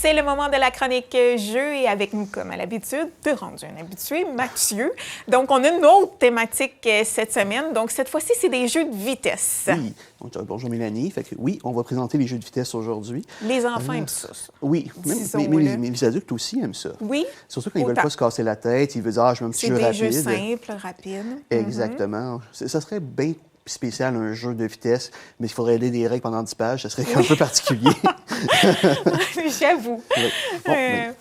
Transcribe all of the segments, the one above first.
C'est le moment de la chronique jeu et avec nous, comme à l'habitude, rendu un habitué, Mathieu. Donc, on a une autre thématique cette semaine. Donc, cette fois-ci, c'est des jeux de vitesse. Oui. Donc, bonjour Mélanie. Fait que, oui, on va présenter les jeux de vitesse aujourd'hui. Les enfants aiment ça. Oui, mais les adultes aussi aiment ça. Oui. Surtout quand ils ne veulent pas se casser la tête, ils veulent dire « Ah, je veux un petit jeu rapide. » C'est des jeux simples, rapides. Exactement. Ça serait bien spécial, un jeu de vitesse, mais il faudrait aider des règles pendant 10 pages, ça serait un peu particulier. J'avoue. Oui.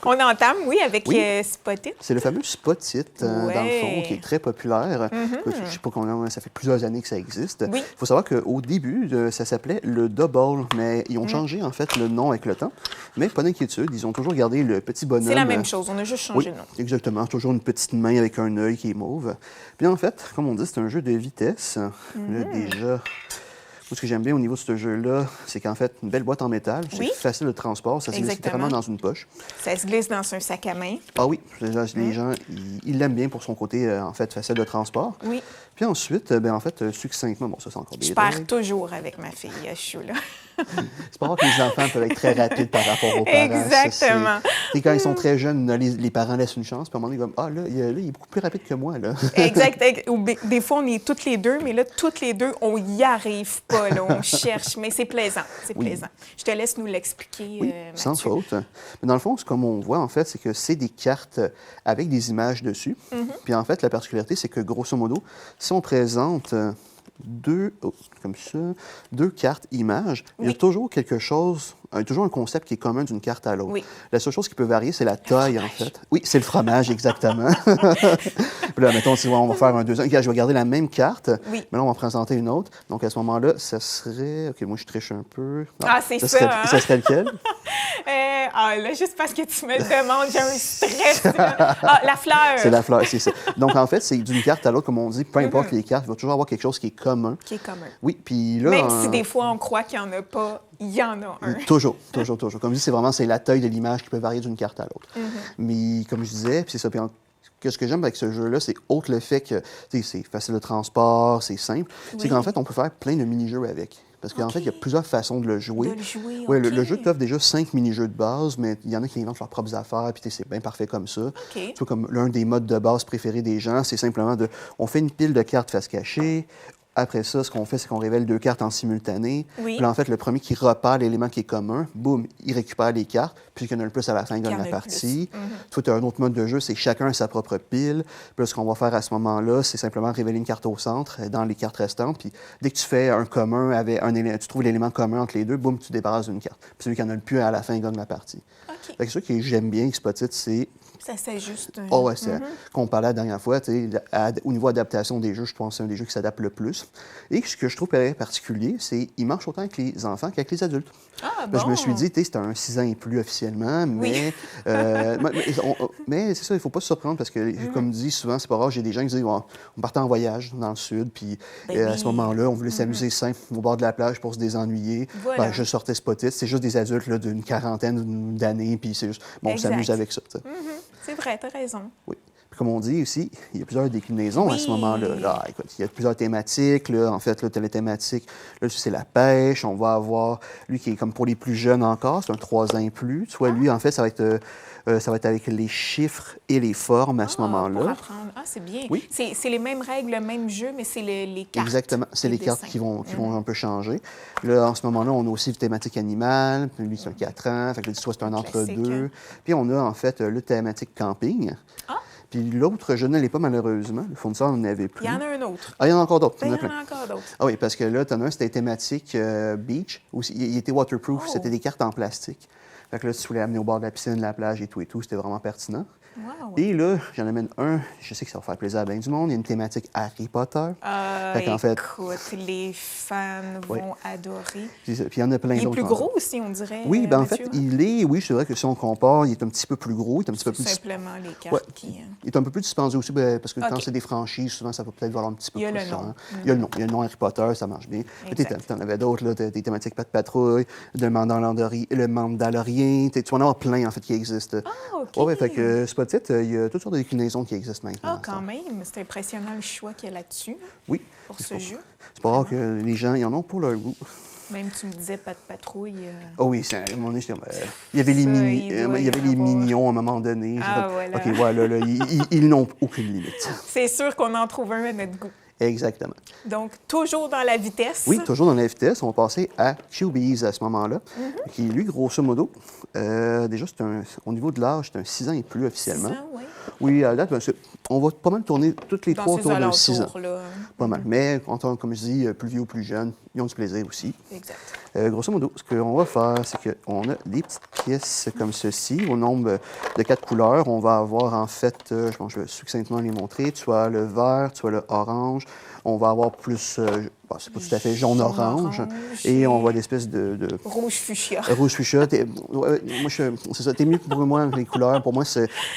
Bon, on entame, oui, avec Spot-It. C'est le fameux Spot-It, dans le fond, qui est très populaire. Je ne sais pas combien, ça fait plusieurs années que ça existe. Il faut savoir qu'au début, ça s'appelait le Double, mais ils ont changé, en fait, le nom avec le temps. Mais pas d'inquiétude, ils ont toujours gardé le petit bonhomme. C'est la même chose, on a juste changé le nom. Exactement, toujours une petite main avec un œil qui est mauve. Puis en fait, comme on dit, c'est un jeu de vitesse. Là, déjà, ce que j'aime bien au niveau de ce jeu-là, c'est qu'en fait, une belle boîte en métal, c'est facile de transport, ça se glisse littéralement dans une poche. Ça se glisse dans un sac à main. Ah oui, les gens, ils l'aiment bien pour son côté, en fait, facile de transport. Oui. Puis ensuite, en fait, succinctement, bon, ça, c'est encore des Je perds toujours avec ma fille, je suis là. C'est pas rare que les enfants peuvent être très rapides par rapport aux parents. Exactement. Et quand ils sont très jeunes, les parents laissent une chance, puis à un moment donné, ils vont il est beaucoup plus rapide que moi, là. Exact. Des fois, on est toutes les deux, mais là, toutes les deux, on y arrive pas, là. On cherche, mais c'est plaisant. C'est plaisant. Je te laisse nous l'expliquer, oui, sans faute. Mais dans le fond, comme on voit, en fait, c'est que c'est des cartes avec des images dessus. Puis en fait, la particularité, c'est que, grosso modo, si on présente deux cartes images, il y a toujours quelque chose, toujours un concept qui est commun d'une carte à l'autre. Oui. La seule chose qui peut varier, c'est la taille, en fait. Oui, c'est le fromage, exactement. Puis là, mettons, si on va faire un deuxième, okay, je vais garder la même carte, mais là, on va présenter une autre. Donc, à ce moment-là, ça serait... OK, moi, je triche un peu. Non, c'est ça. Ça serait lequel? Là, juste parce que tu me le demandes, j'ai un stress. La fleur. C'est la fleur, c'est ça. Donc, en fait, c'est d'une carte à l'autre, comme on dit, peu importe les cartes, il va toujours avoir quelque chose qui est commun. Qui est commun. Oui, puis là... Même si des fois, on croit qu'il n'y en a pas, il y en a un. Toujours. Comme je dis, c'est la taille de l'image qui peut varier d'une carte à l'autre. Mais comme je disais, puis c'est ça, ce que j'aime avec ce jeu-là, c'est outre le fait que c'est facile de transport, c'est simple, c'est qu'en fait, on peut faire plein de mini-jeux avec. Parce qu'en fait, il y a plusieurs façons de le jouer. Le jeu t'offre déjà 5 mini-jeux de base, mais il y en a qui inventent leurs propres affaires, puis c'est bien parfait comme ça. Tu vois, comme l'un des modes de base préférés des gens, c'est simplement on fait une pile de cartes face cachée. Après ça, ce qu'on fait, c'est qu'on révèle 2 cartes en simultané. Puis là, en fait, le premier qui repère l'élément qui est commun, boum, il récupère les cartes. Puis qu'il y en a le plus à la fin, il gagne la partie. Toi, tu as un autre mode de jeu, c'est chacun a sa propre pile. Puis là, ce qu'on va faire à ce moment-là, c'est simplement révéler une carte au centre dans les cartes restantes. Puis dès que tu fais un commun avec tu trouves l'élément commun entre les deux, boum, tu débarrasses d'une carte. Puis celui qui en a le plus à la fin, il gagne la partie. Fait que ça que j'aime bien avec Spot-It, c'est... Ça s'ajuste. Qu'on parlait la dernière fois, au niveau adaptation des jeux, je pense que c'est un des jeux qui s'adapte le plus. Et ce que je trouve particulier, c'est qu'il marche autant avec les enfants qu'avec les adultes. Je me suis dit, c'est un 6 ans et plus officiellement, mais, mais c'est ça, il ne faut pas se surprendre parce que, comme dit souvent, c'est pas rare, j'ai des gens qui disent, on partait en voyage dans le sud, puis à ce moment-là, on voulait s'amuser simple au bord de la plage pour se désennuyer. Voilà. Je sortais Spot-It, c'est juste des adultes d'une quarantaine d'années, puis c'est juste, on s'amuse avec ça. C'est vrai, tu as raison. Oui. Puis comme on dit aussi, il y a plusieurs déclinaisons à ce moment-là. Là, écoute, il y a plusieurs thématiques. Là, en fait, là, telle thématique, là, c'est la pêche. On va avoir, lui, qui est comme pour les plus jeunes encore, c'est un 3 ans et plus. Tu vois, lui, en fait, ça va être avec les chiffres et les formes à ce moment-là. Pour apprendre. C'est bien. Oui. C'est les mêmes règles, le même jeu, mais c'est les cartes. Exactement. C'est les cartes qui vont un peu changer. Là, en ce moment-là, on a aussi une thématique animale. Puis lui, c'est un 4 ans. Fait que l'histoire, c'est un entre-deux. Puis on a, en fait, le thématique camping. Puis l'autre, je ne l'ai pas malheureusement. Le fournisseur n'en avait plus. Il y en a un autre. Il y en a encore d'autres. Il y en a encore d'autres. Ah oui, parce que là, tu en as un, c'était thématique beach. Aussi, il était waterproof. C'était des cartes en plastique. Fait que là, si tu voulais amener au bord de la piscine, la plage et tout, c'était vraiment pertinent. Wow. Et là, j'en amène un, je sais que ça va faire plaisir à bien du monde, il y a une thématique Harry Potter. Écoute, les fans vont adorer. Puis il y en a plein d'autres. Il est plus gros aussi, on dirait. Oui, en fait, c'est vrai que si on compare, il est un petit peu plus gros. Il est un petit peu plus simplement les cartes qui... Il est un peu plus dispendieux aussi, parce que quand c'est des franchises, souvent, ça va peut-être valoir un petit peu plus cher. Il y a le nom Harry Potter, ça marche bien. Tu en avais d'autres, là, des thématiques Pat Patrouille, le Mandalorien, tu vas en avoir plein, en fait, qui existent. OK. Fait que Spot-It, il y a toutes sortes de déclinaisons qui existent maintenant. Quand même. C'est impressionnant le choix qu'il y a là-dessus. Oui. Pour ce jeu. C'est pas rare que les gens, ils en ont pour leur goût. Même tu me disais pas de patrouille. Oh oui, à un moment donné, j'étais comme, il y avait les, Ça, mini- il doit il y avait y les avoir. mignons à un moment donné. J'ai Ah, fait, voilà. OK, voilà, là, ils n'ont aucune limite. C'est sûr qu'on en trouve un à notre goût. Exactement. Donc, toujours dans la vitesse. Oui, toujours dans la vitesse, on va passer à QBs à ce moment-là, qui, lui, grosso modo, déjà, au niveau de l'âge, c'est un 6 ans et plus officiellement. 6 ans, oui. Oui, à la date, ben, on va pas mal tourner toutes les Dans trois ces autour de 6 ans. alentours-là. Pas mal. Mais, comme je dis, plus vieux ou plus jeune, ils ont du plaisir aussi. Exact. Grosso modo, ce qu'on va faire, c'est qu'on a des petites pièces comme ceci, au nombre de 4 couleurs. On va avoir, en fait, je pense que je vais succinctement les montrer. Tu as le vert, tu as le orange. On va avoir plus, c'est pas tout à fait jaune-orange. Et on voit l'espèce de Rouge fuchsia. rouge fuchsia. C'est ça. T'es mieux pour moi avec les couleurs. Pour moi,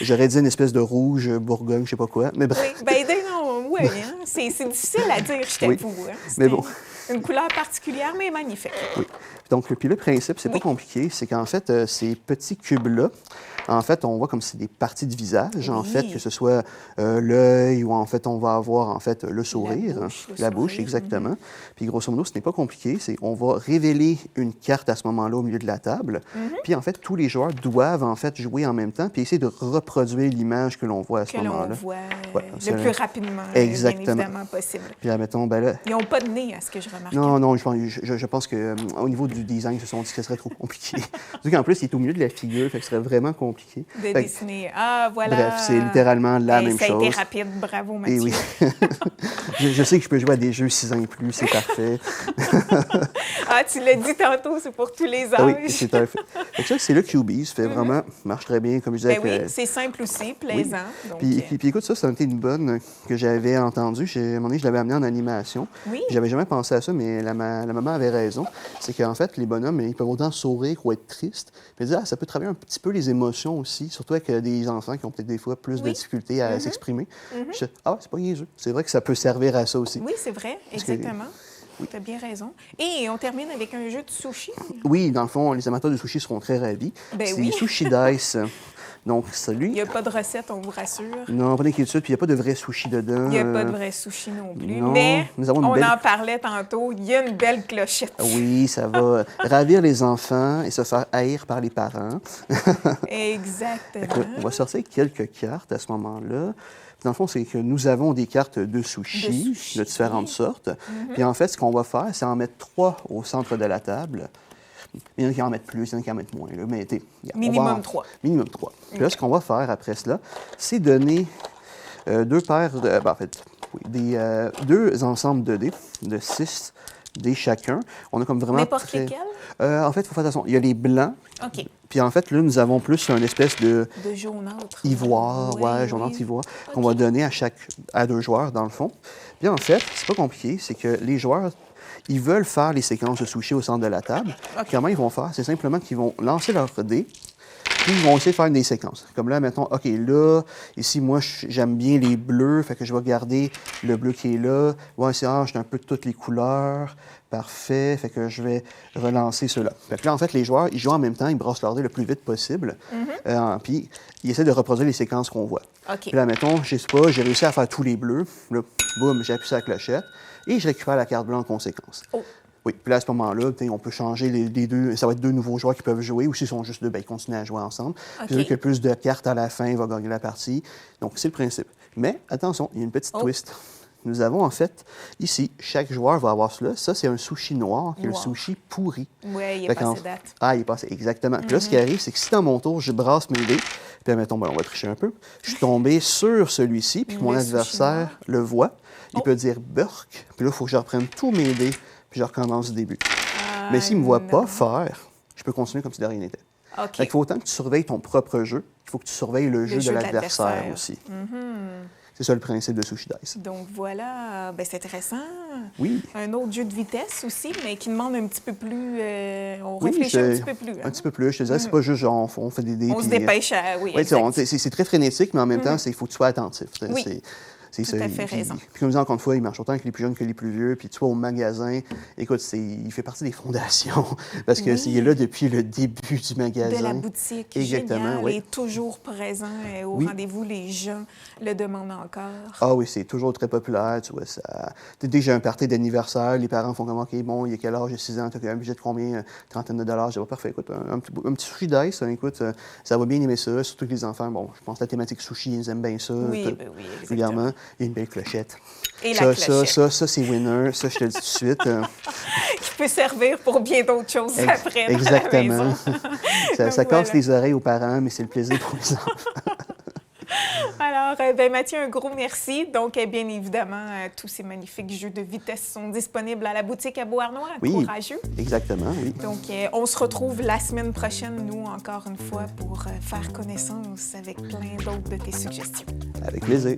j'aurais dit une espèce de rouge Bourgogne, je sais pas quoi. Mais bref. Oui, bien, non, oui, hein? C'est difficile à dire, je t'avoue. Oui. Hein? Mais bon. Une couleur particulière, mais magnifique. Oui. Donc, puis le principe, c'est pas compliqué, c'est qu'en fait, ces petits cubes-là, en fait, on voit comme c'est des parties de visage, en fait, que ce soit l'œil ou en fait, on va avoir en fait le sourire, la bouche, exactement. Puis grosso modo, ce n'est pas compliqué, c'est on va révéler une carte à ce moment-là au milieu de la table. Puis en fait, tous les joueurs doivent en fait jouer en même temps puis essayer de reproduire l'image que l'on voit à ce moment-là. Que l'on voit Ouais, le plus rapidement, exactement. bien évidemment, possible. Puis là, mettons, ben là... Ils n'ont pas de nez, à ce que je remarque. Non, je pense qu'au niveau du design, ils se sont dit que ce serait trop compliqué. Surtout qu'en plus, il est au milieu de la figure, fait que ce serait vraiment compliqué. De dessiner. Ah, voilà. Bref, c'est littéralement la même chose. Ça a été rapide. Bravo, Mathieu. Et oui. je sais que je peux jouer à des jeux 6 ans et plus, c'est parfait. Ah, tu l'as dit tantôt, c'est pour tous les âges. Ah oui, c'est parfait. Fait que ça, c'est le QB. Ça fait vraiment, marche très bien, comme je disais. Ben oui, c'est simple aussi, plaisant. Oui. Donc, Puis écoute, ça a été une bonne que j'avais entendue. À un moment donné, je l'avais amené en animation. Oui. J'avais jamais pensé à ça, mais la maman avait raison. C'est qu'en fait, les bonhommes, ils peuvent autant sourire ou être tristes. Puis dire, ça peut travailler un petit peu les émotions aussi, surtout avec des enfants qui ont peut-être des fois plus de difficultés à s'exprimer. Je dis, c'est pas niaiseux. C'est vrai que ça peut servir à ça aussi. Oui, c'est vrai, exactement. Tu as bien raison. Et on termine avec un jeu de sushi. Oui, dans le fond, les amateurs de sushi seront très ravis. Ben c'est oui. Sushi Dice. Donc, celui. Il n'y a pas de recette, on vous rassure. Non, pas d'inquiétude. Puis il n'y a pas de vrai sushi dedans. Il n'y a pas de vrai sushi non plus. Non, mais nous avons une on belle- en parlait tantôt, il y a une belle clochette. Oui, ça va ravir les enfants et se faire haïr par les parents. Exactement. Écoute, on va sortir quelques cartes à ce moment-là. Dans le fond, c'est que nous avons des cartes de sushi, de différentes sortes. Puis en fait, ce qu'on va faire, c'est en mettre 3 au centre de la table. Il y en a qui en mettent plus, il y en a qui en mettent moins. Là. Mais Minimum 3. Minimum 3. Puis là, ce qu'on va faire après cela, c'est donner 2 paires de... deux ensembles de dés, de 6 dés chacun. On a comme vraiment... N'importe lesquels? En fait, il faut faire attention. Il y a les blancs. OK. Puis en fait, là, nous avons plus une espèce de... De jaunâtre. Ivoire, jaunâtre ivoire, qu'on va donner à 2 joueurs, dans le fond. Puis en fait, c'est pas compliqué, c'est que les joueurs, ils veulent faire les séquences de sushi au centre de la table. Comment ils vont faire? C'est simplement qu'ils vont lancer leur dés, puis ils vont essayer de faire des séquences. Comme là, mettons, OK, là, ici, moi, j'aime bien les bleus, fait que je vais garder le bleu qui est là. Ouais, c'est j'ai un peu de toutes les couleurs. Parfait, fait que je vais relancer ceux-là. Fait que là, en fait, les joueurs, ils jouent en même temps, ils brossent leur dés le plus vite possible, puis ils essaient de reproduire les séquences qu'on voit. OK. Puis là, mettons, je sais pas, j'ai réussi à faire tous les bleus. Là, boum, j'ai appuyé sur la clochette et je récupère la carte bleue en conséquence. Oh. Oui, puis là, à ce moment-là, on peut changer les deux. Ça va être 2 nouveaux joueurs qui peuvent jouer, ou s'ils sont juste 2, ils continuent à jouer ensemble. OK. Puis celui qui a le plus de cartes à la fin va gagner la partie. Donc, c'est le principe. Mais attention, il y a une petite twist. Nous avons en fait, ici, chaque joueur va avoir cela. Ça, c'est un sushi noir, qui est le sushi pourri. Oui, il est passé date. Ah, il est passé, exactement. Puis là, ce qui arrive, c'est que si dans mon tour, je brasse mes dés, puis mettons, on va tricher un peu, je suis tombé sur celui-ci, puis mon adversaire le voit. Il peut dire Burk, puis là, il faut que je reprenne tous mes dés, puis je recommence du début. Mais s'il ne me voit pas faire, je peux continuer comme si de rien n'était. OK. Fait qu'il faut autant que tu surveilles ton propre jeu, il faut que tu surveilles le jeu de l'adversaire aussi. C'est ça le principe de Sushi Dice. Donc voilà, ben, c'est intéressant. Oui. Un autre jeu de vitesse aussi, mais qui demande un petit peu plus... on Oui, réfléchit un petit peu plus. Hein? Un petit peu plus. Je te dirais, c'est pas juste genre, on fait des dés. On se dépêche à... Oui, ouais, exact. c'est très frénétique, mais en même temps, il faut que tu sois attentif. Oui. C'est Tout ça. à fait raison. Puis comme je dis, encore une fois, il marche autant avec les plus jeunes que les plus vieux. Puis tu vois, au magasin, écoute, il fait partie des fondations parce que il est là depuis le début du magasin. De la boutique. Exactement, Génial. oui. Il est toujours présent au Oui. rendez-vous. Les gens le demandent encore. Ah oui, c'est toujours très populaire. Tu vois, ça... Dès que j'ai un party d'anniversaire, les parents font comme, OK, bon, il y a quel âge? Il y a 6 ans, tu as un budget de combien? Trentaine de dollars. Je dis, parfait, écoute, un petit sushi d'ice, écoute, ça va bien aimer ça. Surtout que les enfants, bon, je pense que la thématique sushi, ils aiment bien ça. Oui, ben oui, Régulièrement. Il y a une belle clochette. Et la clochette. Ça, c'est winner. Ça, je te le dis tout de suite. Qui peut servir pour bien d'autres choses après. Exactement. Ça casse voilà. les oreilles aux parents, mais c'est le plaisir pour les enfants. Alors, ben Mathieu, un gros merci. Donc, bien évidemment, tous ces magnifiques jeux de vitesse sont disponibles à la boutique à Beauharnois, à Oui, Courageux. exactement, oui. Donc, on se retrouve la semaine prochaine, nous, encore une fois, pour faire connaissance avec plein d'autres de tes suggestions. Avec plaisir.